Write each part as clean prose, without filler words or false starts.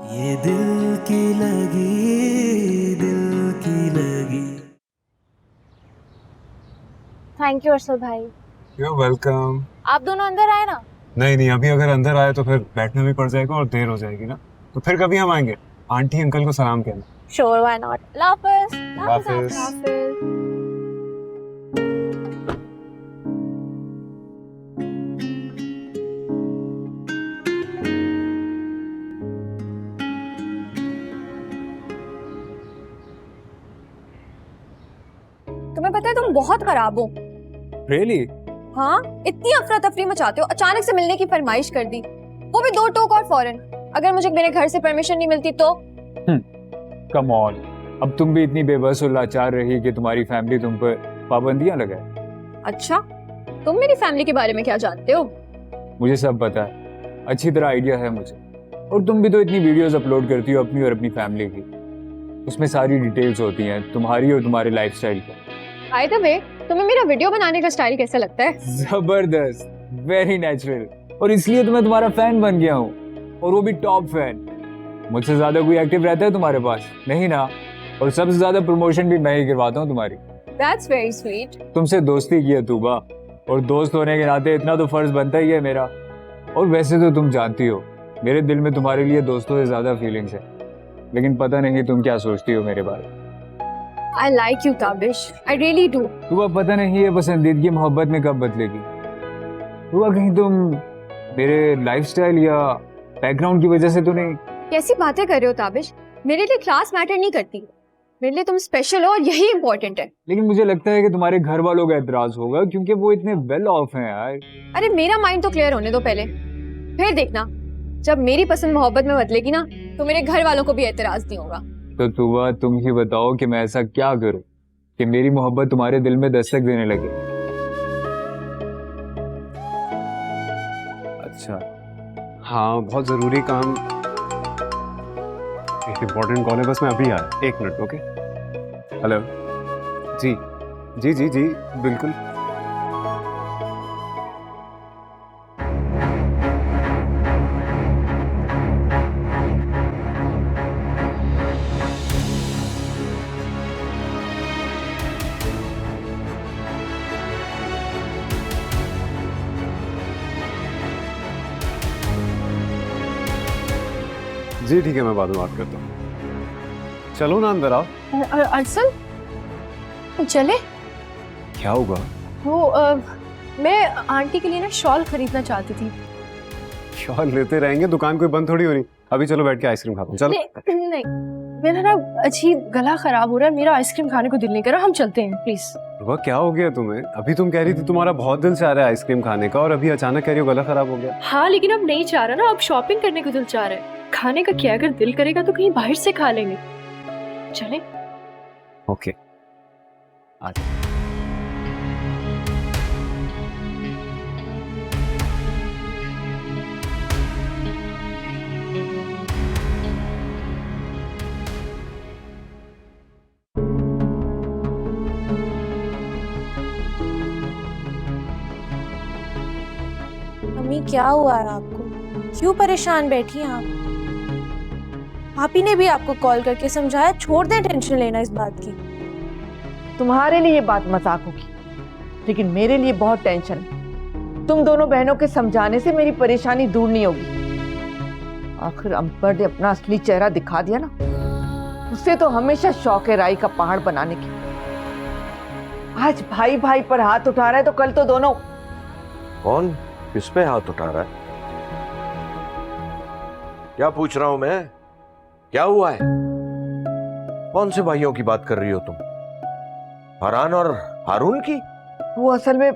ये दिल की लगी, दिल की लगी। थैंक यू अर्शद भाई। You welcome. आप दोनों अंदर आए ना। नहीं नहीं, अभी अगर अंदर आए तो फिर बैठना भी पड़ जाएगा और देर हो जाएगी ना, तो फिर कभी हम आएंगे। आंटी अंकल को सलाम कहना। Sure, why not. अल्लाह हाफिज़। अल्लाह हाफिज़। अल्लाह हाफिज़। तुम्हें पता है तुम बहुत खराब हो। रियली? हाँ, इतनी अफरा तफरी मचाते हो, अचानक से मिलने की फरमाइश कर दी, वो भी 2 टोक और फौरन। अगर मुझे मेरे घर से परमिशन नहीं मिलती तो? कम ऑन, अब तुम भी इतनी बेबस और लाचार रही कि तुम्हारी फैमिली तुम पर पाबंदियां लगाए। अच्छा, तुम मेरी फैमिली के बारे में क्या जानते हो? मुझे सब पता है, अच्छी तरह आइडिया है मुझे। और तुम भी तो इतनी वीडियोस अपलोड करती हो अपनी और अपनी फैमिली की, उसमें सारी डिटेल्स होती हैं तुम्हारी और तुम्हारे लाइफस्टाइल की। बाय द वे, तुम्हें मेरा वीडियो बनाने का स्टाइल कैसा लगता है? जबरदस्त, वेरी नेचुरल, और इसलिए तो मैं तुम्हारा फैन बन गया हूँ, और वो भी टॉप फैन। मुझसे ज्यादा कोई एक्टिव रहता है तुम्हारे पास? नहीं ना। और सबसे ज्यादा प्रमोशन भी मैं ही करवाता हूँ तुम्हारी। That's very sweet. तुमसे दोस्ती की है तूबा, और दोस्त होने के नाते इतना तो फर्ज बनता ही है मेरा। और वैसे तो तुम जानती हो मेरे दिल में तुम्हारे लिए दोस्तों से ज्यादा फीलिंग्स है, लेकिन पता नहीं तुम क्या सोचती हो मेरे बारे में। I like you, Tabish. I really do. तुआ पता नहीं ये पसंदीदगी मोहब्बत में कब बदलेगी। तुआ कहीं तुम मेरे लाइफस्टाइल या बैकग्राउंड की वजह से तो नहीं? कैसी बातें कर रहे हो ताबिश? मेरे लिए क्लास मैटर नहीं करती, मेरे लिए तुम स्पेशल हो और यही इम्पोर्टेंट है। लेकिन मुझे लगता है कि तुम्हारे घर वालों का एतराज होगा, क्योंकि वो इतने वेल ऑफ हैं यार। अरे मेरा माइंड तो क्लियर होने दो पहले, फिर देखना जब मेरी पसंद मोहब्बत में बदलेगी ना, तो मेरे घर वालों को भी एतराज नहीं होगा। तो तुआ तुम ही बताओ कि मैं ऐसा क्या करूं कि मेरी मोहब्बत तुम्हारे दिल में दस्तक देने लगे। अच्छा हाँ, बहुत जरूरी काम, एक इम्पोर्टेंट कॉल है, बस मैं अभी आया, 1 मिनट। Okay, hello. जी जी जी जी बिल्कुल। जी ठीक है, मैं बाद में बात करता हूँ। चलो ना, अंदर आओ। अरसल, चले? क्या होगा? वो मैं आंटी के लिए ना शॉल खरीदना चाहती थी। शॉल लेते रहेंगे, दुकान कोई बंद थोड़ी हो रही। अभी चलो बैठ के आइसक्रीम खाते हैं। चलो। नहीं, मेरा ना अजीब गला खराब हो रहा है, मेरा आइसक्रीम खाने को दिल नहीं कर रहा, हम चलते हैं प्लीज। वह क्या हो गया तुम्हें? अभी तुम कह रही थी तुम्हारा बहुत दिल चाह रहा है आइसक्रीम खाने का, और अभी अचानक कह रही हो गला खराब हो गया। हाँ, लेकिन अब नहीं चाह रहा ना, अब शॉपिंग करने को दिल चाह रहा है। खाने का क्या, अगर दिल करेगा तो कहीं बाहर से खा लेंगे। चले? ओके, आज मम्मी क्या हुआ है आपको? क्यों परेशान बैठी हैं आप? भाभी ने भी आपको कॉल करके समझाया, छोड़ दें टेंशन लेना इस बात की। तुम्हारे लिए ये बात मजाक होगी, लेकिन मेरे लिए बहुत टेंशन है। तुम दोनों बहनों के समझाने से मेरी परेशानी दूर नहीं होगी। आखिर अंबर ने अपना असली चेहरा दिखा दिया ना, उससे तो हमेशा शौक है राई का पहाड़ बनाने की। आज भाई भाई पर हाथ उठा रहा है तो कल तो दोनों। कौन किस पे हाथ उठा रहा है? क्या पूछ रहा हूं मैं? क्या हुआ है? कौन से भाइयों की बात कर रही हो तुम? फरहान और हारून की? वो असल में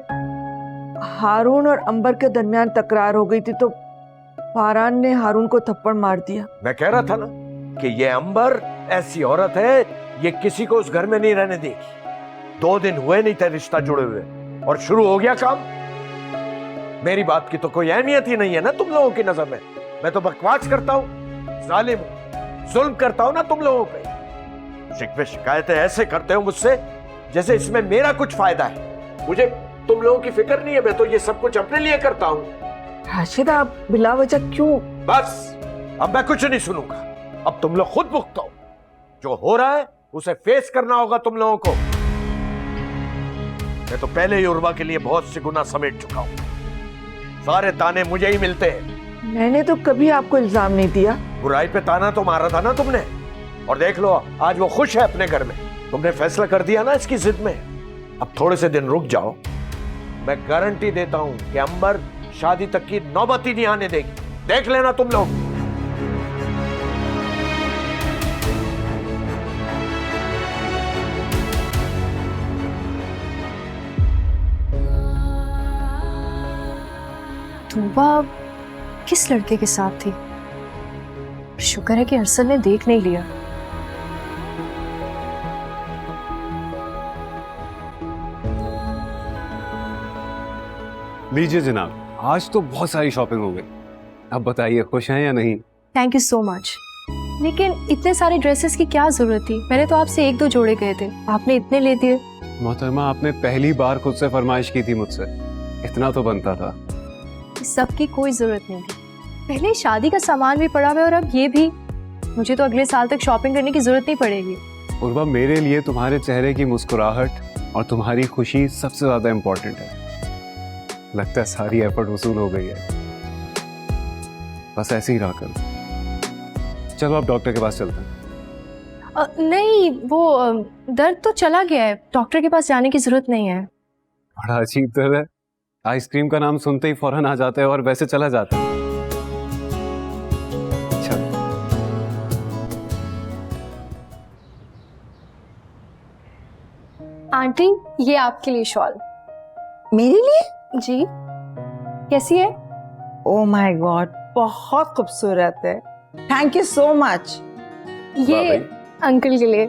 हारून और अंबर के दरमियान तकरार हो गई थी, तो फरहान ने हारून को थप्पड़ मार दिया। मैं कह रहा था ना कि ये अंबर ऐसी औरत है, ये किसी को उस घर में नहीं रहने देगी। 2 दिन हुए नहीं थे रिश्ता जुड़े हुए और शुरू हो गया काम। मेरी बात की तो कोई अहमियत ही नहीं है ना तुम लोगों की नजर में। मैं तो बकवास करता हूं, जालिम हूं, जुल्म करता हूं ना तुम लोगों पे। शिकवे शिकायतें ऐसे करते हो मुझसे जैसे इसमें मेरा कुछ फायदा है। मुझे तुम लोगों की फिक्र नहीं है, मैं तो ये सब कुछ अपने लिए करता हूं। राशिद, आप बिला वजह क्यों? बस अब मैं कुछ नहीं सुनूंगा। अब तुम लोग खुद भुगतो। जो हो रहा है उसे फेस करना होगा तुम लोगों को। मैं तो पहले ही उर्वा के लिए बहुत से गुना समेट चुका हूं। सारे ताने मुझे ही मिलते हैं। मैंने तो कभी आपको इल्जाम नहीं दिया। बुराई पे ताना तो मारा था ना तुमने, और देख लो आज वो खुश है अपने घर में। तुमने फैसला कर दिया ना इसकी जिद में। अब थोड़े से दिन रुक जाओ, मैं गारंटी देता हूं कि अंबर शादी तक की नौबत ही नहीं आने देगी। देख लेना तुम लोग। तूबा किस लड़के के साथ थी? शुक्र है कि अरसल ने देख नहीं लिया। लीजिए जनाब, आज तो बहुत सारी शॉपिंग हो गई। अब बताइए खुश हैं या नहीं? Thank you so much. लेकिन इतने सारे ड्रेसेस की क्या जरूरत थी? मैंने तो आपसे 1-2 जोड़े कहे थे, आपने इतने ले दिए। मोहतरमा, आपने पहली बार खुद से फरमाइश की थी मुझसे, इतना तो बनता था। सबकी कोई जरूरत नहीं थी। पहले शादी का सामान भी पड़ा हुआ है और अब ये भी। मुझे तो अगले साल तक शॉपिंग करने की जरूरत नहीं पड़ेगी। उर्वा, मेरे लिए तुम्हारे चेहरे की मुस्कुराहट और तुम्हारी खुशी सबसे ज्यादा इम्पोर्टेंट है। लगता है सारी एफर्ट वसूल हो गई है। बस ऐसे ही रहा करो। चलो आप डॉक्टर के पास चलते हैं। नहीं, वो दर्द तो चला गया है, डॉक्टर के पास जाने की जरूरत नहीं है। बड़ा अजीब दर्द है। आइसक्रीम का नाम सुनते ही फौरन आ जाता है और वैसे चला जाता है। चलो। आंटी, ये आपके लिए शॉल। मेरे लिए? जी, कैसी है? ओह माय गॉड, बहुत खूबसूरत है। Thank you so much. ये अंकल के लिए।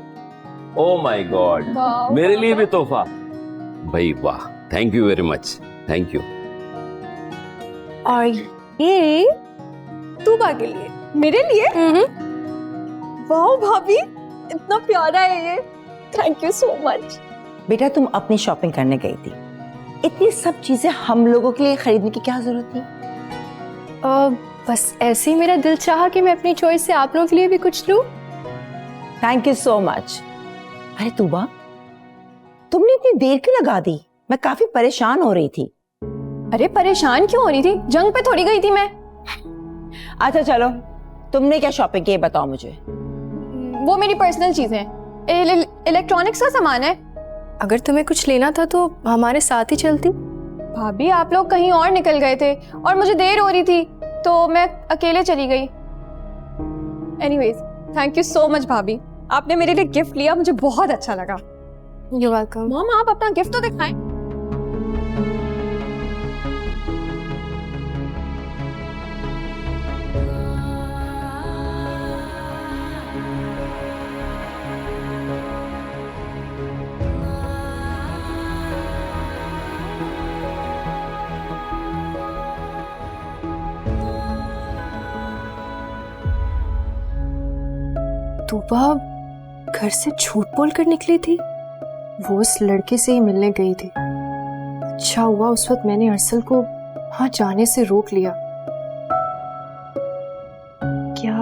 ओ माय गॉड, मेरे लिए भी तोहफा। भाई वाह, thank you very much, thank you. और ये तूबा के लिए, मेरे लिए। वाह भाभी, इतना प्यारा है ये। Thank you so much. बेटा, तुम अपनी शॉपिंग करने गई थी, इतनी सब चीजें हम लोगों के लिए खरीदने की क्या जरूरत थी? बस ऐसे ही मेरा दिल चाहा कि मैं अपनी चॉइस से आप लोगों के लिए भी कुछ लूं। Thank you so much. अरे तूबा, तुमने इतनी देर क्यों लगा दी? मैं काफी परेशान हो रही थी। अरे परेशान क्यों हो रही थी? जंग पे थोड़ी गई थी मैं। अच्छा चलो, तुमने क्या शॉपिंग की ये बताओ मुझे। वो मेरी पर्सनल चीजें हैं, इलेक्ट्रॉनिक्स का सामान है। अगर तुम्हें कुछ लेना था तो हमारे साथ ही चलती। भाभी, आप लोग कहीं और निकल गए थे और मुझे देर हो रही थी तो मैं अकेले चली गई। Anyways, thank you so much भाभी, आपने मेरे लिए गिफ्ट लिया, मुझे बहुत अच्छा लगा। You welcome. मॉम, आप अपना गिफ्ट तो दिखाएं। तूबा घर से झूठ बोल कर निकली थी। वो उस लड़के से ही मिलने गई थी। अच्छा हुआ उस वक्त मैंने अरसल को वहां जाने से रोक लिया। क्या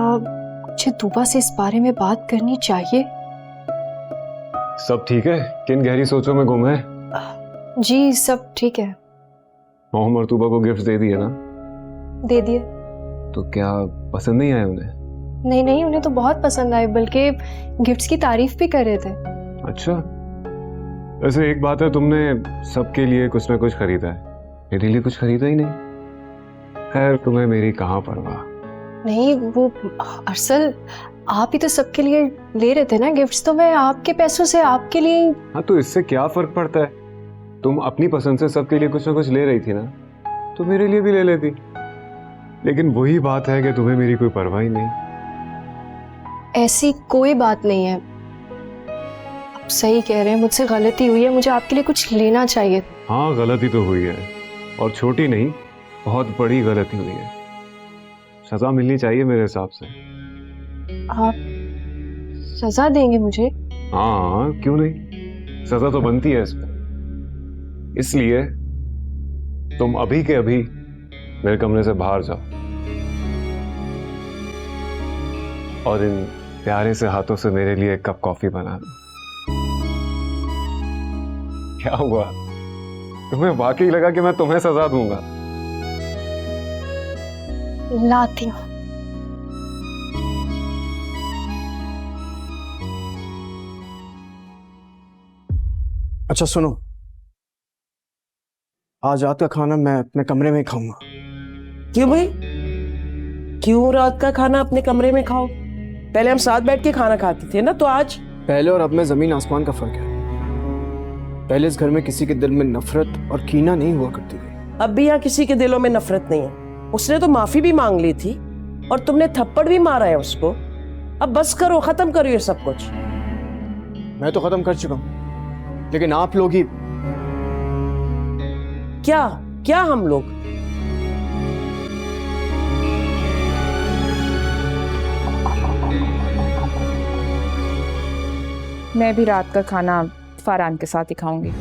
मुझे तूबा से इस बारे में बात करनी चाहिए? सब ठीक है? किन गहरी सोचों में गुम है? जी सब ठीक है। मोहम्मद और तूबा को गिफ्ट दे दिए ना? दे दिए। तो क्या पसंद नहीं आए उन्हें? नहीं, उन्हें तो बहुत पसंद आए, बल्कि गिफ्ट्स की तारीफ भी कर रहे थे। अच्छा, वैसे एक बात है, तुमने सबके लिए कुछ ना कुछ खरीदा है, मेरे लिए कुछ खरीदा ही नहीं। खैर, तुम्हें मेरी कहाँ परवाह। नहीं, वो अरसल आप ही तो सबके लिए ले रहे थे ना गिफ्ट्स, तो मैं आपके पैसों से आपके लिए। हाँ, तो इससे क्या फर्क पड़ता है? तुम अपनी पसंद से सबके लिए कुछ ना कुछ ले रही थी ना, तो मेरे लिए भी ले लेती। लेकिन वही बात है कि तुम्हें मेरी कोई परवाह ही नहीं। ऐसी कोई बात नहीं है, आप सही कह रहे हैं, मुझसे गलती हुई है, मुझे आपके लिए कुछ लेना चाहिए। हाँ, गलती तो हुई है, और छोटी नहीं, बहुत बड़ी गलती हुई है। सजा मिलनी चाहिए मेरे हिसाब से। आप सजा देंगे मुझे? हाँ, क्यों नहीं, सजा तो बनती है इसमें। इसलिए तुम अभी के अभी मेरे कमरे से बाहर जाओ। और इन प्यारे से हाथों से मेरे लिए एक कप कॉफी बना दो। क्या हुआ, तुम्हें वाकई लगा कि मैं तुम्हें सजा दूंगा? लाती हूँ। अच्छा सुनो, आज रात का खाना मैं अपने कमरे में खाऊंगा। क्यों भाई, क्यों रात का खाना अपने कमरे में खाओ? पहले हम साथ बैठ के खाना खाते थे ना, तो आज? पहले और अब में जमीन आसमान का फर्क है। पहले इस घर में किसी के दिल में नफरत और कीना नहीं हुआ करती थी। अब भी यहाँ किसी के दिलों में नफरत नहीं है। उसने तो माफी भी मांग ली थी और तुमने थप्पड़ भी मारा है उसको। अब बस करो, खत्म करो ये सब कुछ। मैं तो खत्म कर चुका हूँ, लेकिन आप लोग ही। क्या क्या हम लोग? मैं भी रात का खाना फरहान के साथ ही खाऊंगी।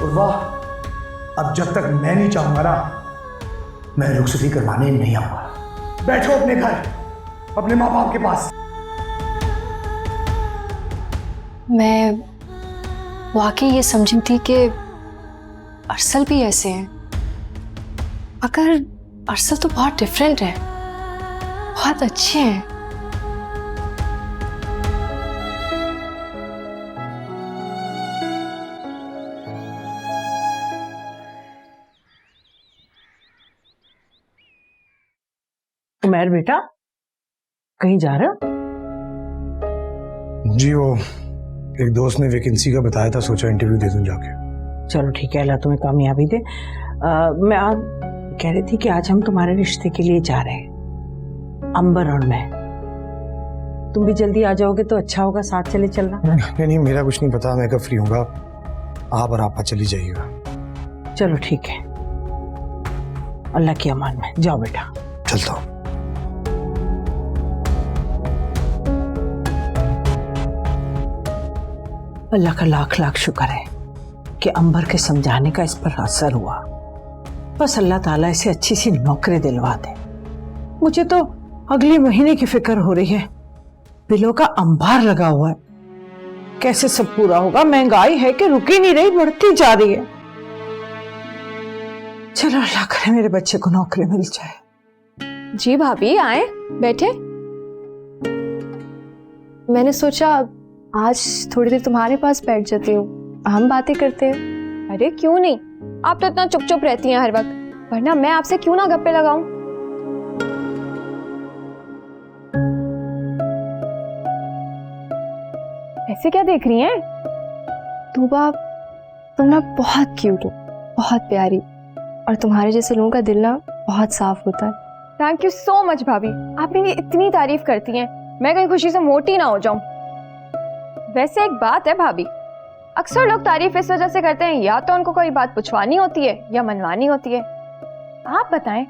वाह, अब जब तक मैं नहीं चाहूंगा ना, मैं रुखसती करवाने नहीं आऊंगा। बैठो अपने घर, अपने माँ बाप के पास। मैं वाकई ये समझी थी कि अरसल भी ऐसे हैं, मगर अरसल तो बहुत डिफरेंट है, बहुत अच्छे हैं। उमर बेटा, कहीं जा रहे हो? जी वो एक दोस्त ने वैकेंसी का बताया था, सोचा इंटरव्यू दे दूं जाके। चलो ठीक है, अल्लाह तुम्हें कामयाबी दे। मैं आज कह रही थी कि आज हम तुम्हारे रिश्ते के लिए जा रहे हैं, अंबर और मैं। तुम भी जल्दी आ जाओगे तो अच्छा होगा, साथ चले चलना। नहीं, मेरा कुछ नहीं पता, मैं कब फ्री हूँगा। आप और आपा चली जाइएगा। चलो ठीक है, अल्लाह की अमान में। जाओ बेटा। चलता हूँ। अल्लाह का लाख लाख शुक्र है कि अंबर के समझाने का इस पर असर हुआ। बस अल्लाह ताला इसे अच्छी सी नौकरी दिलवा दे। मुझे तो अगले महीने की फिक्र हो रही है, बिलों का अंबार लगा हुआ है, कैसे सब पूरा होगा। महंगाई है कि रुकी नहीं रही, बढ़ती जा रही है। चलो अल्लाह करे मेरे बच्चे को नौकरी मिल जाए। जी भाभी, आए बैठे। मैंने सोचा आज थोड़ी देर तुम्हारे पास बैठ जाती हूँ, हम बातें करते हैं। अरे क्यों नहीं, आप तो इतना चुप चुप रहती हैं हर वक्त, वरना मैं आपसे क्यों ना गप्पे लगाऊं। ऐसे क्या देख रही हैं? तूबा, तुम ना बहुत क्यूट हो, बहुत प्यारी, और तुम्हारे जैसे लोगों का दिल ना बहुत साफ होता है। थैंक यू सो मच भाभी, आप मेरी इतनी तारीफ करती हैं, मैं कहीं खुशी से मोटी ना हो जाऊं। वैसे एक बात है भाभी, अक्सर लोग तारीफ इस वजह से करते हैं या तो उनको कोई बात पूछवानी होती है या मनवानी होती है। आप बताएं,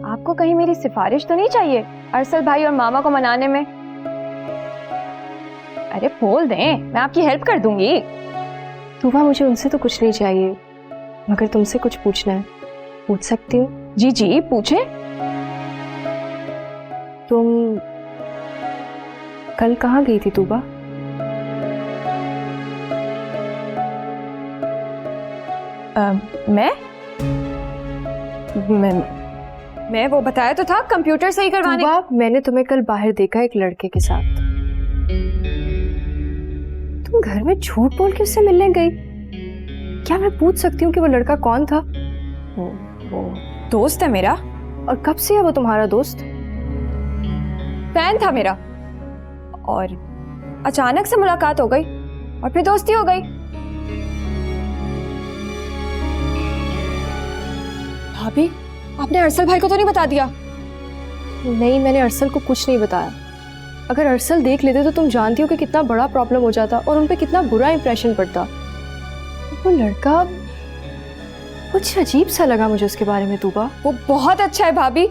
आपको कहीं मेरी सिफारिश तो नहीं चाहिए अरसल भाई और मामा को मनाने में? अरे बोल दें, मैं आपकी हेल्प कर दूंगी। तूबा, मुझे उनसे तो कुछ नहीं चाहिए, मगर तुमसे कुछ पूछना है, पूछ सकती हूँ? जी जी पूछे। तुम कल कहाँ गई थी तूबा? मैं वो बताया तो था, कंप्यूटर सही करवाने। मैंने तुम्हें कल बाहर देखा एक लड़के के साथ। तुम घर में झूठ बोल के उससे मिलने गई? क्या मैं पूछ सकती हूँ कि वो लड़का कौन था? वो दोस्त है मेरा। और कब से है वो तुम्हारा दोस्त? फैन था मेरा, और अचानक से मुलाकात हो गई और फिर दोस्ती हो गई। भाभी, आपने अरसल भाई को तो नहीं बता दिया? नहीं, मैंने अरसल को कुछ नहीं बताया। अगर अरसल देख लेते तो तुम जानती हो कि कितना बड़ा प्रॉब्लम हो जाता और उन पे कितना बुरा इंप्रेशन पड़ता। वो लड़का कुछ अजीब सा लगा मुझे उसके बारे में तूबा। वो बहुत अच्छा है भाभी,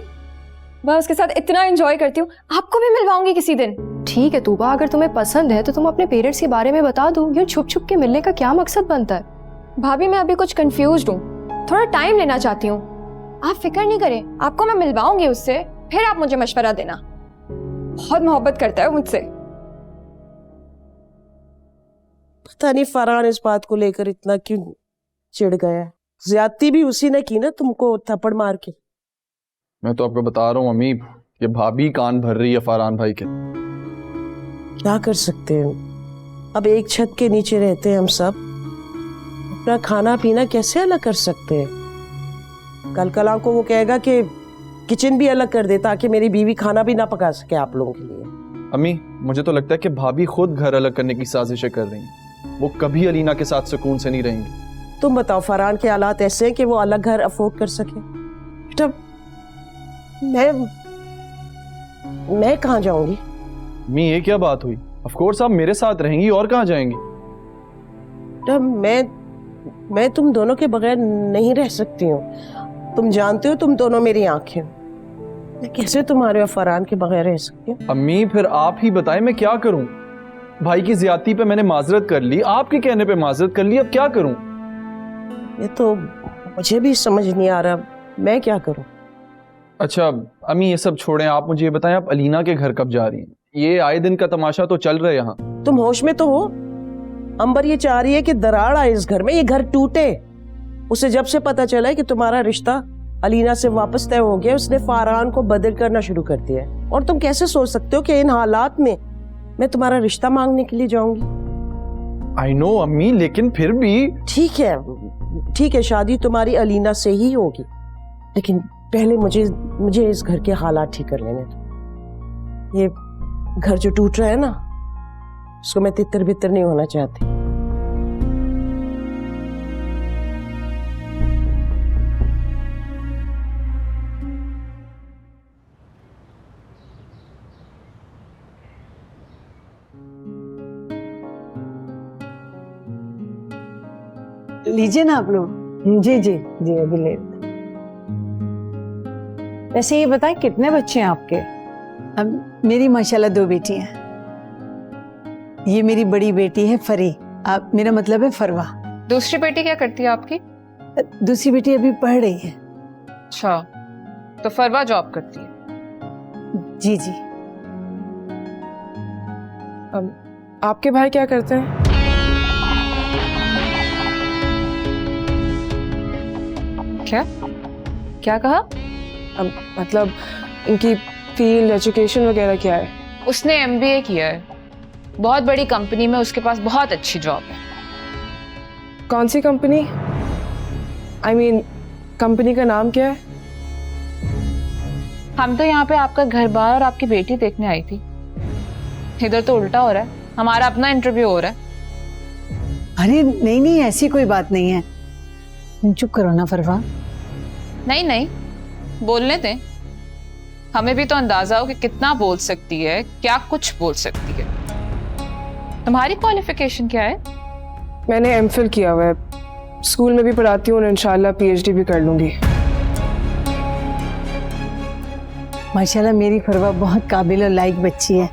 मैं उसके साथ इतना एंजॉय करती हूँ। आपको भी मिलवाऊंगी किसी दिन। ठीक है तूबा, अगर तुम्हें पसंद है तो तुम अपने पेरेंट्स के बारे में बता दो। यूं छुप छुप के मिलने का क्या मकसद बनता है? भाभी मैं अभी कुछ कंफ्यूज्ड हूँ, थोड़ा टाइम लेना चाहती हूँ। आप फिक्र नहीं करें, आपको मैं मिलवाऊंगी उससे, फिर आप मुझे मशवरा देना। बहुत मोहब्बत करता है मुझसे। पता नहीं फरहान इस बात को लेकर इतना क्यों चिढ़ गया। ज्यादती भी उसी ने की ना तुमको थप्पड़ मार के। मैं तो आपको बता रहा हूँ अम्मी, ये भाभी कान भर रही है फरहान भाई के। क्या कर सकते हैं, अब एक छत के नीचे रहते हैं हम सब, अपना खाना पीना कैसे अलग कर सकते हैं? कल कला को वो कहेगा कि किचन भी अलग कर दे ताकि मेरी बीवी खाना भी ना पका सके आप लोगों के लिए। अम्मी मुझे तो लगता है कि भाभी खुद घर अलग करने की साजिशें कर रही हैं। वो कभी अलीना के साथ सुकून से नहीं रहेंगी। तुम बताओ, फरहान के हालात ऐसे हैं कि वो अलग घर अफोर्ड कर सके? बेटा मैं कहाँ जाऊंगी? अम्मी ये क्या बात हुई? ऑफ कोर्स आप मेरे साथ रहेंगी, और कहाँ जाएंगी? बेटा मैं तुम दोनों के बगैर नहीं रह सकती हूँ। तुम जानते हो तुम दोनों मेरी आंखें हो, मैं कैसे तुम्हारे और फरहान के बगैर रह सकती हूँ? अम्मी फिर आप ही बताएं मैं क्या करूं? भाई की ज्यादती पे मैंने माजरत कर ली, आपके कहने पे माजरत कर ली, अब क्या करूं? ये तो मुझे भी समझ नहीं आ रहा, मैं क्या करूं? अच्छा अम्मी ये सब छोड़ें, आप मुझे ये बताएं आप अलीना के घर कब जा रही हैं? ये आए दिन का तमाशा तो चल रहा है यहाँ। तुम होश में तो हो? अंबर ये चाह रही है कि दरार आए इस घर में, ये घर टूटे। उसे जब से पता चला है कि तुम्हारा रिश्ता अलीना से वापस तय हो गया, उसने फरहान को बदल करना शुरू कर दिया है। और तुम कैसे सोच सकते हो कि इन हालात में मैं तुम्हारा रिश्ता मांगने के लिए जाऊंगी? आई नो अम्मी, लेकिन फिर भी। ठीक है, शादी तुम्हारी अलीना से ही होगी, लेकिन पहले मुझे इस घर के हालात ठीक कर लेने दो। ये घर जो टूट रहा है ना, उसको मैं तितर बितर नहीं होना चाहती। लीजिए ना आप लोग। जी जी जी अभी ले। वैसे ये बताएं कितने बच्चे हैं आपके? अब मेरी माशाल्लाह 2 बेटी हैं। ये मेरी बड़ी बेटी है फरी, आप मेरा मतलब है फरवा। दूसरी बेटी क्या करती है आपकी? दूसरी बेटी अभी पढ़ रही है। अच्छा, तो फरवा जॉब करती है? जी जी। आपके भाई क्या करते हैं? क्या कहा? मतलब इनकी फील्ड एजुकेशन वगैरह क्या है? उसने MBA किया है, बहुत बड़ी कंपनी में उसके पास बहुत अच्छी जॉब है। कौन सी कंपनी? I mean, कंपनी का नाम क्या है? हम तो यहाँ पे आपका घर बार और आपकी बेटी देखने आई थी। इधर तो उल्टा हो रहा है, हमारा अपना इंटरव्यू हो रहा है। अरे नहीं नहीं, ऐसी कोई बात नहीं है, चुप करो ना फरवा। नहीं, बोलने दें, हमें भी तो अंदाजा हो कि कितना बोल सकती है, क्या कुछ बोल सकती है। तुम्हारी क्वालिफिकेशन क्या है? मैंने MPhil किया हुआ है, स्कूल में भी पढ़ाती हूँ और इंशाल्लाह PhD भी कर लूंगी। माशाल्लाह मेरी फरवा बहुत काबिल और लायक बच्ची है।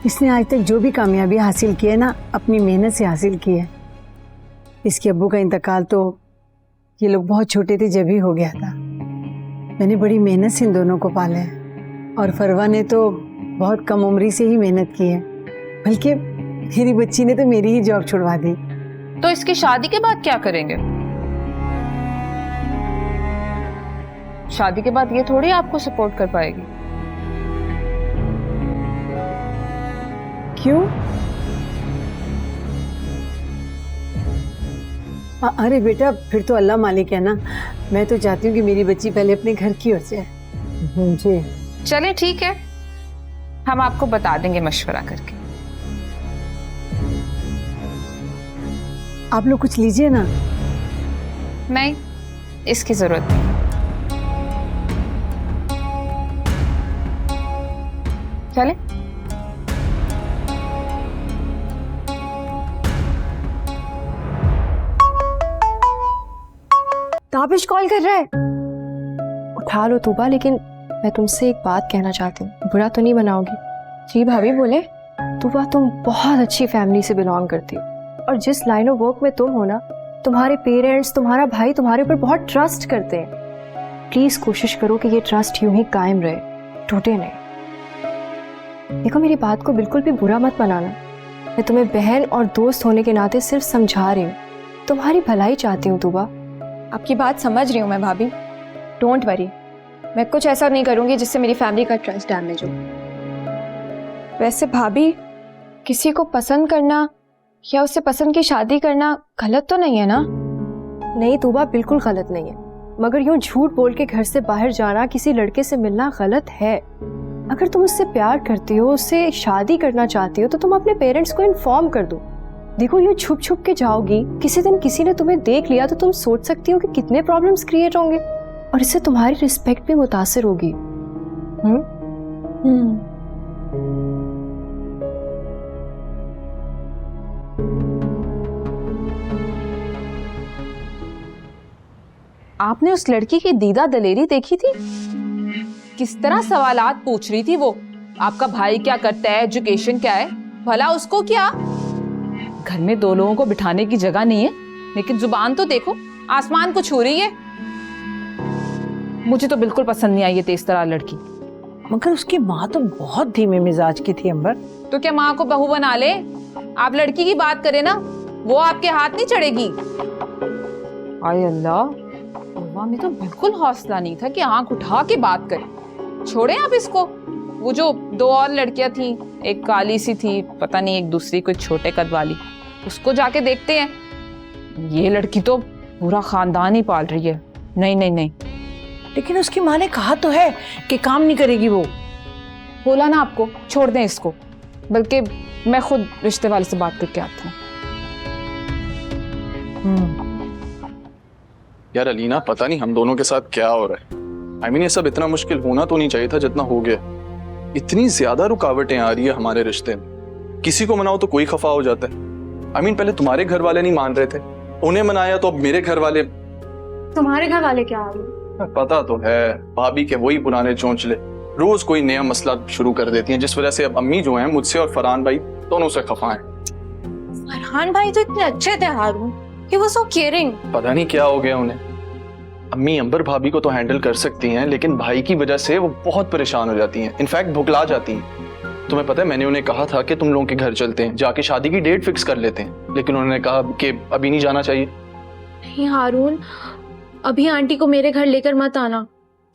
इसने आज तक जो भी कामयाबी हासिल की है ना, अपनी मेहनत से हासिल की है। इसके अब्बू का इंतकाल तो ये लोग बहुत छोटे थे जब ही हो गया था। मैंने बड़ी मेहनत से इन दोनों को पाला है, और फरवा ने तो बहुत कम उम्री से ही मेहनत की है, बल्कि मेरी बच्ची ने तो मेरी ही जॉब छुड़वा दी। तो इसकी शादी के बाद क्या करेंगे? शादी के बाद ये थोड़ी आपको सपोर्ट कर पाएगी। क्यों? अरे बेटा, फिर तो अल्लाह मालिक है ना। मैं तो चाहती हूँ कि मेरी बच्ची पहले अपने घर की हो जाए। जी चलिए ठीक है, हम आपको बता देंगे मशवरा करके। आप लोग कुछ लीजिए ना। नहीं, इसकी जरूरत नहीं। चले। ताबिश कॉल कर रहा है। उठा लो तूबा, लेकिन मैं तुमसे एक बात कहना चाहती हूँ, बुरा तो नहीं मनाओगी? जी भाभी बोले। तूबा, तुम बहुत अच्छी फैमिली से बिलोंग करती हो और जिस लाइन ऑफ वर्क में तुम हो ना, तुम्हारे पेरेंट्स, तुम्हारा भाई तुम्हारे ऊपर बहुत ट्रस्ट करते हैं। प्लीज कोशिश करो कि ये ट्रस्ट यूं ही कायम रहे, टूटे नहीं। देखो, मेरी बात को बिल्कुल भी बुरा मत बनाना। मैं तुम्हें बहन और दोस्त होने के नाते सिर्फ समझा रही हूँ, तुम्हारी भलाई चाहती हूँ तूबा। आपकी बात समझ रही हूँ मैं भाभी, डोंट वरी। मैं कुछ ऐसा नहीं करूँगी जिससे मेरी फैमिली का ट्रस्ट डैमेज हो। वैसे भाभी, किसी को पसंद करना या उससे पसंद की शादी करना गलत तो नहीं है ना? नहीं तूबा, बिल्कुल गलत नहीं है, मगर यूं झूठ बोल के घर से बाहर जाना, किसी लड़के से मिलना गलत है। अगर तुम उससे प्यार करती हो, उससे शादी करना चाहती हो, तो तुम अपने पेरेंट्स को इन्फॉर्म कर दो। देखो, यूं छुप छुप के जाओगी, किसी दिन किसी ने तुम्हें देख लिया तो तुम सोच सकती हो कि कितने प्रॉब्लम्स क्रिएट होंगे, और इससे तुम्हारी रिस्पेक्ट भी मुतासिर होगी। आपने उस लड़की की दीदा दलेरी देखी थी? किस तरह सवालात पूछ रही थी वो। आपका भाई क्या करता है, एजुकेशन क्या है, भला उसको क्या? घर में दो लोगों को बिठाने की जगह नहीं है, लेकिन जुबान तो देखो, आसमान को छू रही है। मुझे तो बिल्कुल पसंद नहीं आई ये तेज तरार लड़की। मगर उसकी माँ तो बहुत धीमे मिजाज की थी अंबर। तो क्या माँ को बहू बना ले? आप लड़की की बात करें ना, वो आपके हाथ नहीं चढ़ेगी। आय अल्लाह, में तो बिल्कुल हौसला नहीं था कि आंख उठा के बात करे। छोड़े आप इसको। वो जो दो और लड़कियां थी, एक काली सी थी, पता नहीं एक दूसरी कोई छोटे कद वाली, उसको जाके देखते हैं। ये लड़की तो पूरा खानदान ही पाल रही है। नहीं नहीं नहीं। लेकिन उसकी माँ ने कहा तो है कि काम नहीं करेगी वो। बोला ना आपको, छोड़ दें इसको। बल्कि मैं खुद रिश्ते वाले से बात करके आता हूँ। यार अलीना, पता नहीं हम दोनों के साथ क्या हो रहा है। I mean, ये सब इतना मुश्किल होना तो नहीं चाहिए था जितना हो गया। इतनी ज्यादा रुकावटें आ रही है हमारे रिश्ते में। किसी को मनाओ तो कोई खफा हो जाता है। I mean, पहले तुम्हारे घर वाले नहीं मान रहे थे, उन्हें मनाया तो अब मेरे घर वाले। तुम्हारे घर वाले क्या आ रहे? पता तो है, भाभी के वही पुराने चोंचले रोज कोई नया मसला शुरू कर देती हैं, जिस वजह से अब अम्मी जो हैं मुझसे और फरहान भाई दोनों से खफा हैं। फरहान भाई तो इतने अच्छे थे हारून, he was so caring। पता नहीं क्या हो गया उन्हें। अम्मी अंबर भाभी को तो हैंडल कर सकती हैं, लेकिन भाई की वजह से वो बहुत परेशान हो जाती हैं, इनफैक्ट भुगला जाती हैं। तुम्हें पता है, मैंने उन्हें कहा था कि तुम लोगों के घर चलते हैं, जाके शादी की डेट फिक्स कर लेते हैं, लेकिन उन्होंने कहा कि अभी नहीं जाना चाहिए। नहीं हारून, अभी आंटी को मेरे घर लेकर मत आना,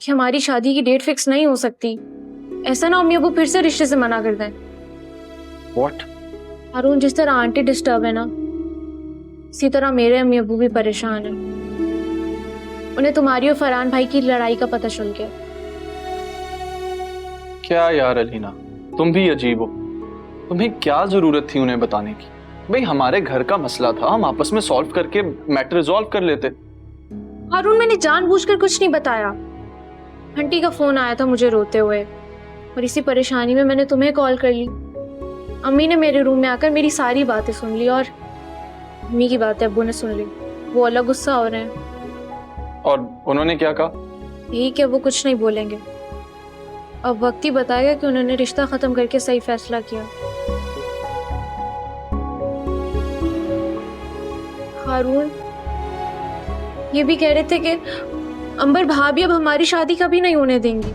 कि हमारी शादी की डेट फिक्स नहीं हो सकती। ऐसा ना अम्मी अबू फिर से रिश्ते से मना कर दें। What? हारून, जिस तरह आंटी डिस्टर्ब है ना, इसी तरह मेरे अम्मी अबू भी परेशान है। उन्हें तुम्हारी और फरहान भाई की लड़ाई का पता चल गया। क्या यार अलीना, तुम भी अजीब हो। तुम्हें क्या जरूरत थी उन्हें बताने की? भाई हमारे घर का मसला था, हम आपस में सॉल्व करके मैटर रिजॉल्व कर लेते। हारून, मैंने जानबूझकर कुछ नहीं बताया। आंटी का फोन आया था मुझे रोते हुए, और इसी परेशानी में मैंने तुम्हें कॉल कर ली। अम्मी ने मेरे रूम में आकर मेरी सारी बातें सुन ली, और अम्मी की बातें अब्बू ने सुन ली। वो अलग गुस्सा हो रहे हैं। और उन्होंने क्या कहा? यही कि वो कुछ नहीं बोलेंगे। अब वक्त ही बताएगा कि उन्होंने रिश्ता खत्म करके सही फैसला किया। हारून, ये भी कह रहे थे कि अंबर भाभी अब हमारी शादी कभी नहीं होने देंगी।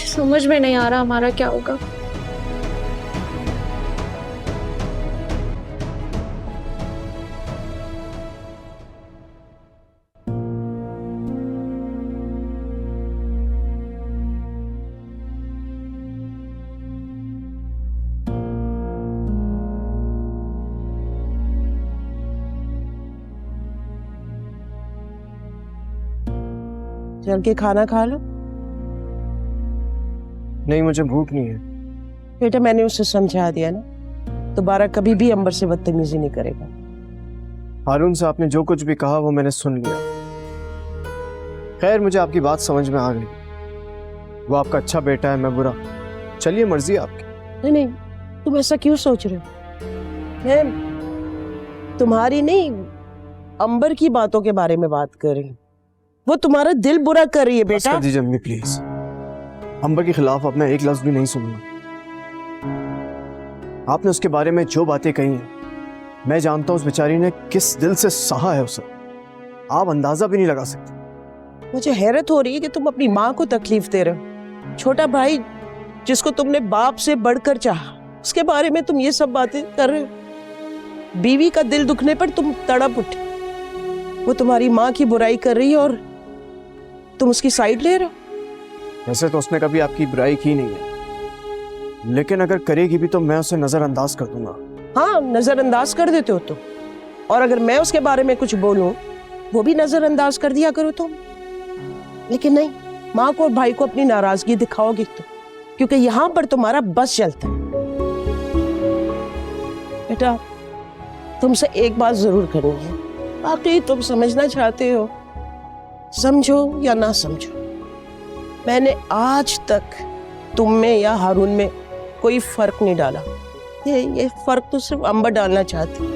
समझ में नहीं आ रहा हमारा क्या होगा। चल के खाना खा लो। नहीं, मुझे भूख नहीं है। बेटा, मैंने उसे समझा दिया ना, दोबारा कभी भी अंबर से बदतमीजी नहीं करेगा। हारून से आपने जो कुछ भी कहा वो मैंने सुन लिया। खैर, मुझे आपकी बात समझ में आ गई। वो आपका अच्छा बेटा है, मैं बुरा। चलिए, मर्जी आपकी। नहीं नहीं, तुम ऐसा क्यों सोच रहे हो? तुम्हारी नहीं, अंबर की बातों के बारे में बात कर रही हूँ। वो तुम्हारा दिल बुरा कर रही है बेटा। कर दीजिए अम्मी प्लीज। अंबर के खिलाफ अब मैं एक लफ्ज भी नहीं सुनूंगा। आपने उसके बारे में जो बातें कही हैं, मैं जानता हूँ उस बेचारी ने किस दिल से सहा है उसे। आप अंदाजा भी नहीं लगा सकते। मुझे हैरत हो रही है कि तुम अपनी माँ को तकलीफ दे रहे हो। छोटा भाई जिसको तुमने बाप से बढ़कर चाहा, उसके बारे में तुम ये सब बातें कर रहे हो। बीवी का दिल दुखने पर तुम तड़प उठे। वो तुम्हारी माँ की बुराई कर रही है और तुम उसकी साइड ले रहे हो। वैसे तो उसने कभी आपकी बुराई की नहीं है, लेकिन अगर करेगी भी तो मैं उसे नजरअंदाज कर दूंगा। हाँ, नजरअंदाज कर देते हो तुम। और अगर मैं उसके बारे में कुछ बोलूं, वो भी नजरअंदाज कर दिया करो तुम। लेकिन नहीं, माँ को और भाई को अपनी नाराजगी दिखाओगे तुम, क्योंकि यहाँ पर तुम्हारा बस चलता है। बेटा, तुमसे एक बात जरूर करनी है, बाकी तुम समझना चाहते हो समझो या ना समझो। मैंने आज तक तुम में या हारून में कोई फर्क नहीं डाला। ये फर्क तो सिर्फ अंबर डालना चाहती।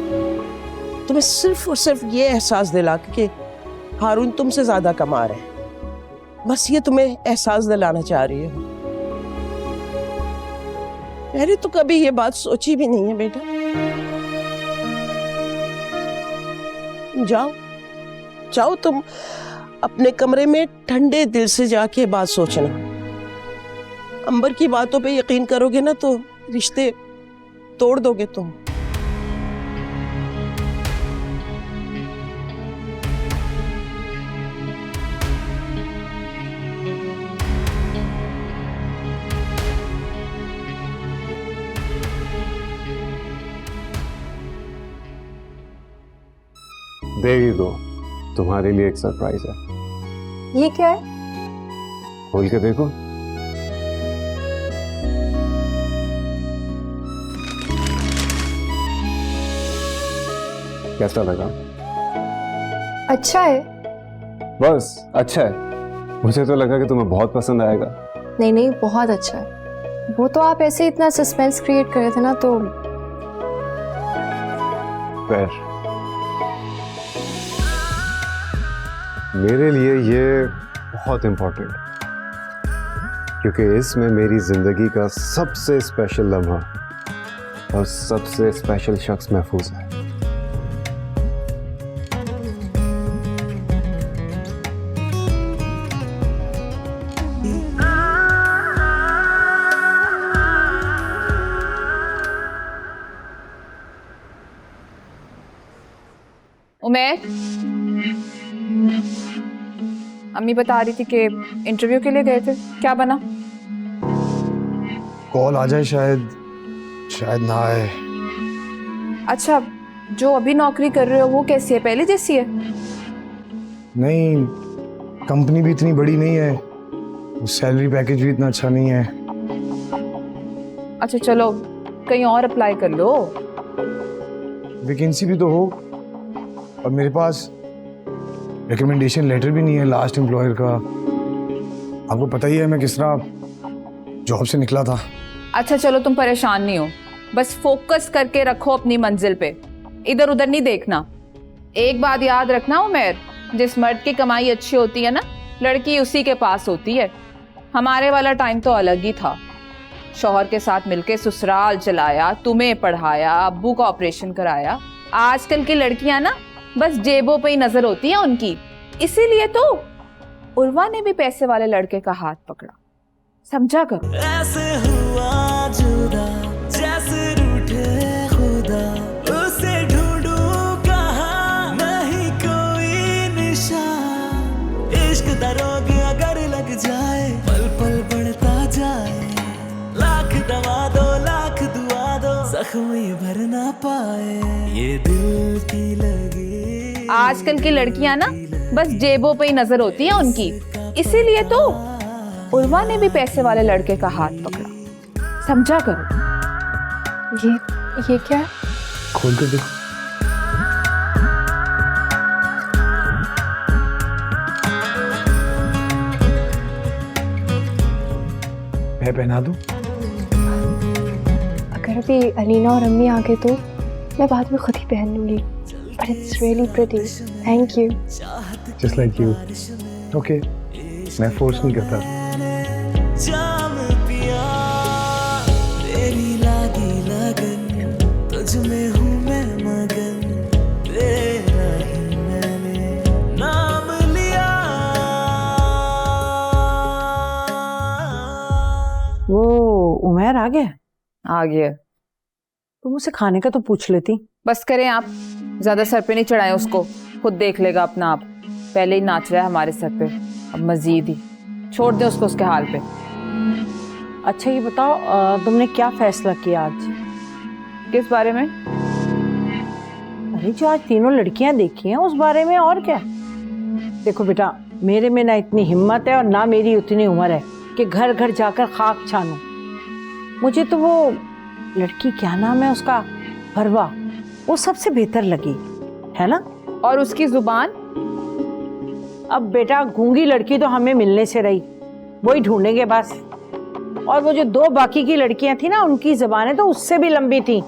तुम्हें सिर्फ और सिर्फ ये एहसास दिला कि हारून तुमसे ज्यादा कमा रहे हैं, बस ये तुम्हें एहसास दिलाना चाह रही है। मैंने तो कभी ये बात सोची भी नहीं है बेटा। जाओ जाओ, तुम अपने कमरे में ठंडे दिल से जाके बात सोचना। अंबर की बातों पे यकीन करोगे ना तो रिश्ते तोड़ दोगे तुम। देगी दो, तुम्हारे लिए एक सरप्राइज है। ये क्या है? खोल के देखो। कैसा लगा? अच्छा है। बस अच्छा है? मुझे तो लगा कि तुम्हें बहुत पसंद आएगा। नहीं नहीं, बहुत अच्छा है। वो तो आप ऐसे इतना सस्पेंस क्रिएट कर रहे थे ना, तो फिर मेरे लिए ये बहुत इंपॉर्टेंट है, क्योंकि इसमें मेरी जिंदगी का सबसे स्पेशल लम्हा और सबसे स्पेशल शख्स महफूज है। उमेर, अम्मी बता रही थी कि इंटरव्यू के लिए गए थे, क्या बना? कॉल आ जाए, शायद ना आए। अच्छा, जो अभी नौकरी कर रहे हो वो कैसी है, पहले जैसी है? नहीं, कंपनी भी इतनी बड़ी नहीं है, सैलरी पैकेज भी इतना अच्छा नहीं है। अच्छा चलो, कहीं और अप्लाई कर लो। वैकेंसी भी तो हो, और मेरे पास रिकमेंडेशन लेटर भी नहीं है लास्ट एम्प्लॉयर का। आपको पता ही है मैं किस तरह जॉब से निकला था। अच्छा चलो, तुम परेशान नहीं हो, बस फोकस करके रखो अपनी मंजिल पे, इधर उधर नहीं देखना। एक बात याद रखना उमेर, जिस मर्द की कमाई अच्छी होती है ना, लड़की उसी के पास होती है। हमारे वाला टाइम तो अलग ही था। शौहर के साथ मिलके ससुराल चलाया, तुम्हें पढ़ाया, अब्बू का ऑपरेशन कराया। आजकल की लड़कियां ना बस जेबों पे ही नजर होती है उनकी। इसीलिए तो उर्वा ने भी पैसे वाले लड़के का हाथ पकड़ा, समझा करो। ऐसे हुआ जुदा जैसे रूठे खुदा, उसे ढूंढूं कहाँ नहीं कोई निशान। इश्क दा रोग अगर लग जाए, पल पल बढ़ता जाए। लाख दवा दो लाख दुआ दो, जख्म ये भर ना पाए। ये दिल की लगी। आजकल की लड़कियां ना बस जेबों पे ही नजर होती है उनकी। इसीलिए तो उर्वा ने भी पैसे वाले लड़के का हाथ पकड़ा, समझा करो। ये क्या है? खोल कर देखो। मैं पहना दूं? अगर अभी अलीना और अम्मी आ गए तो मैं बाद में खुद ही पहन लूंगी। But it's really pretty. Thank you. Just like you. Okay. मैं फोर्स नहीं करता. जाम पिया तेरी लागी लगन तुझ में हूँ मैं मगन तेरा ही मैंने नाम लिया. वो उमैर आ गया? आ गया. तुम उसे खाने का तो पूछ लेती. बस करें आप, ज्यादा सर पे नहीं चढ़ाए उसको, खुद देख लेगा अपना आप. पहले ही नाच रहा है हमारे सर पे, अब मजीद ही. छोड़ दे उसको उसके हाल पे. अच्छा ये बताओ तुमने क्या फैसला किया आज? किस बारे में? अरे जो आज तीनों लड़कियां देखी हैं उस बारे में. और क्या? देखो बेटा, मेरे में ना इतनी हिम्मत है और ना मेरी उतनी उम्र है कि घर घर जाकर खाक छानूं. मुझे तो वो लड़की, क्या नाम है उसका, फरवा, वो सबसे बेहतर लगी है ना. और उसकी जुबान? अब बेटा गूंगी लड़की तो हमें मिलने से रही, वही ढूंढेंगे बस. और वो जो दो बाकी की लड़कियां थी ना, उनकी जबानें तो उससे भी लंबी थी.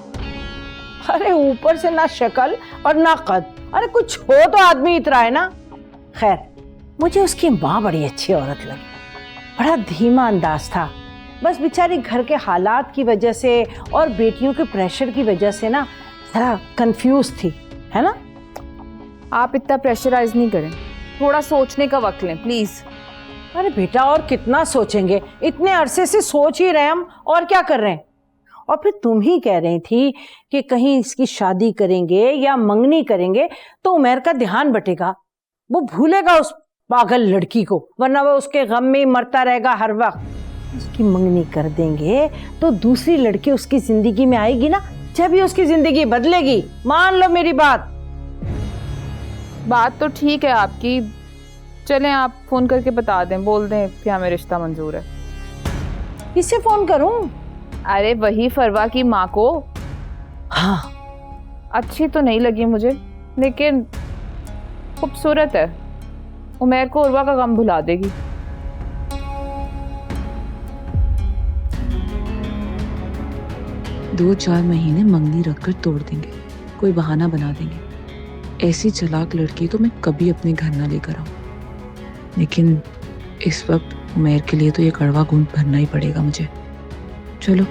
अरे ऊपर से ना शक्ल और ना कद, अरे कुछ हो तो आदमी इतना है ना. खैर, मुझे उसकी माँ बड़ी अच्छी औरत लगी. बड़ा धीमा अंदाज था. बस बेचारी घर के हालात की वजह से और बेटियों के प्रेशर की वजह से ना जरा कंफ्यूज थी, है ना. आप इतना प्रेशराइज नहीं करें, थोड़ा सोचने का वक्त लें प्लीज. अरे बेटा और कितना सोचेंगे, इतने अरसे से सोच ही रहे हम, और क्या कर रहे हैं. और फिर तुम ही कह रही थी कि कहीं इसकी शादी करेंगे या मंगनी करेंगे तो उमैर का ध्यान बटेगा, वो भूलेगा उस पागल लड़की को, वरना वो उसके गम में ही मरता रहेगा हर वक्त. उसकी मंगनी कर देंगे तो दूसरी लड़की उसकी जिंदगी में आएगी ना, जब ही उसकी जिंदगी बदलेगी. मान लो मेरी बात. बात तो ठीक है आपकी. चलें आप फोन करके बता दें, बोल दें कि हमें रिश्ता मंजूर है. किससे फोन करूं? अरे वही फरवा की माँ को. हाँ, अच्छी तो नहीं लगी मुझे, लेकिन खूबसूरत है. उमैर को उर्वा का गम भुला देगी. दो चार महीने मंगनी रखकर तोड़ देंगे, कोई बहाना बना देंगे. ऐसी चालाक लड़की तो मैं कभी अपने घर ना लेकर आऊं. लेकिन इस वक्त उमैर के लिए तो ये कड़वा घूंट भरना ही पड़ेगा मुझे. चलो.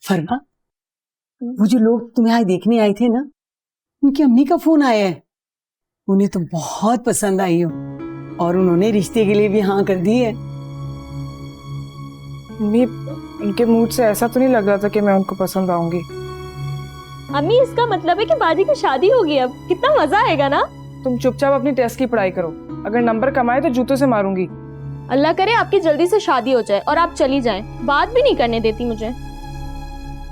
फरमा, वो जो लोग तुम्हें आज देखने आए थे ना, उनकी अम्मी का फोन आया है. उन्हें तो बहुत पसंद आई हो और उन्होंने रिश्ते के लिए भी हाँ कर दी है. अम्मी, उनके मूड से ऐसा तो नहीं लग रहा था कि मैं उनको पसंद आऊंगी. अम्मी इसका मतलब है कि बाजी की शादी होगी, अब कितना मजा आएगा ना. तुम चुपचाप अपनी टेस्ट की पढ़ाई करो, अगर नंबर कम आए तो जूतों से मारूंगी. अल्लाह करे आपकी जल्दी से शादी हो जाए और आप चली जाएं, बात भी नहीं करने देती मुझे.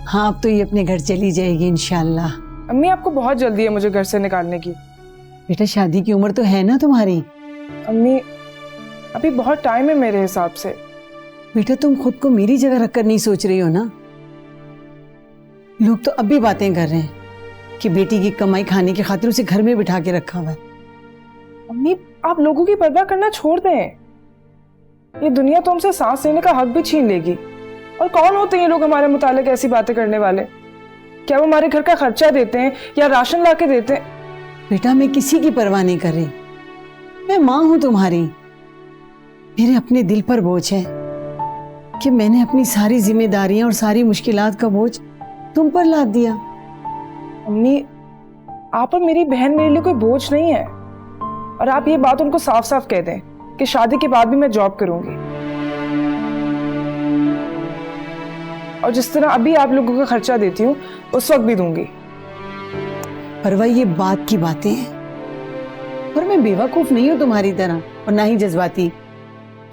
हाँ, अब तो ये अपने घर चली जाएगी इंशाल्लाह. अम्मी, आपको बहुत जल्दी है मुझे घर से निकालने की. बेटा शादी की उम्र तो है ना तुम्हारी. अम्मी, अभी बहुत टाइम है मेरे हिसाब से. बेटा तुम खुद को मेरी जगह रखकर नहीं सोच रही हो ना. लोग तो अब भी बातें कर रहे हैं कि बेटी की कमाई खाने की खातिर उसे घर में बिठा के रखा हुआ है. अम्मी, आप लोगों की परवाह करना छोड़ दें. ये दुनिया तो हमसे सांस लेने का हक भी छीन लेगी. और कौन होते हैं ये लोग हमारे मुतालिक ऐसी बातें करने वाले? क्या वो हमारे घर का खर्चा देते हैं या राशन ला के देते हैं? बेटा मैं किसी की परवाह नहीं कर रही. मैं माँ हूं तुम्हारी. मेरे अपने दिल पर बोझ है कि मैंने अपनी सारी जिम्मेदारियां और सारी मुश्किलात का बोझ तुम पर लाद दिया. अम्मी, आप और मेरी बहन मेरे लिए कोई बोझ नहीं है. और आप ये बात उनको साफ साफ कह दें कि शादी के बाद भी मैं जॉब करूंगी. और जिस तरह अभी आप लोगों का खर्चा देती हूँ उस वक्त भी दूंगी. परवा ये बात की बातें हैं, पर मैं बेवकूफ नहीं हूं तुम्हारी तरह और ना ही जज्बाती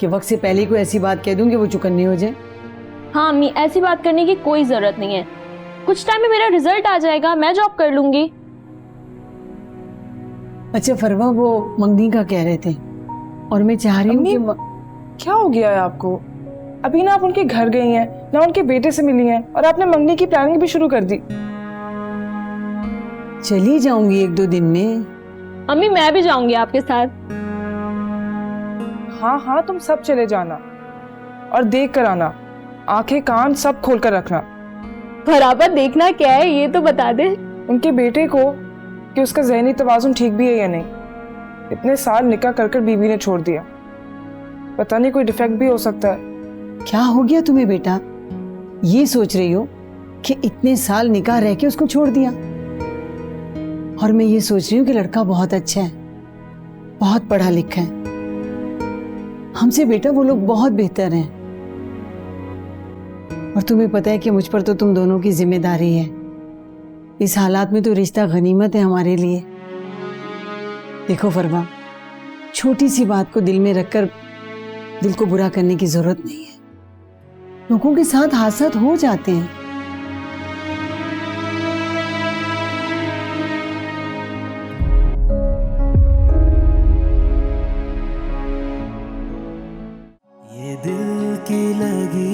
कि वक्त से पहले कोई ऐसी बात कह दूं कि वो चुकन्नी हो जाए. हाँ अम्मी, ऐसी बात करने की कोई जरूरत नहीं है. कुछ टाइम में मेरा रिजल्ट आ जाएगा, मैं जॉब कर लूंगी. अच्छा फरवा, वो मंगनी का कह रहे थे और मैं चाह रही हूँ कि क्या हो गया है आपको? अभी ना आप उनके घर गई हैं, ना उनके बेटे से मिली हैं, और आपने मंगनी की प्लानिंग भी शुरू कर दी. चली जाऊंगी 1-2 दिन में. अम्मी मैं भी जाऊंगी आपके साथ. हाँ हाँ, तुम सब चले जाना, और देख कर आना, आंखें कान सब खोल कर रखना। बराबर देखना क्या है ये तो बता दे। उनके बेटे को कि उसका ज़हनी तवाज़ुन ठीक भी है या नहीं। इतने साल निकाह कर कर बीवी ने छोड़ दिया, पता नहीं कोई डिफेक्ट भी हो सकता है। क्या हो गया तुम्हें बेटा? ये सोच रही हो कि इतने साल निकाह रह के उसको छोड़ दिया? और मैं ये सोच रही हूँ कि लड़का बहुत अच्छा है, बहुत पढ़ा लिखा है। हमसे बेटा वो लोग बहुत बेहतर हैं। और तुम्हें पता है कि मुझ पर तो तुम दोनों की जिम्मेदारी है। इस हालात में तो रिश्ता गनीमत है हमारे लिए। देखो फरवा, छोटी सी बात को दिल में रखकर दिल को बुरा करने की जरूरत नहीं है। लोगों के साथ हादसा हो जाते हैं। ये दिल की लगी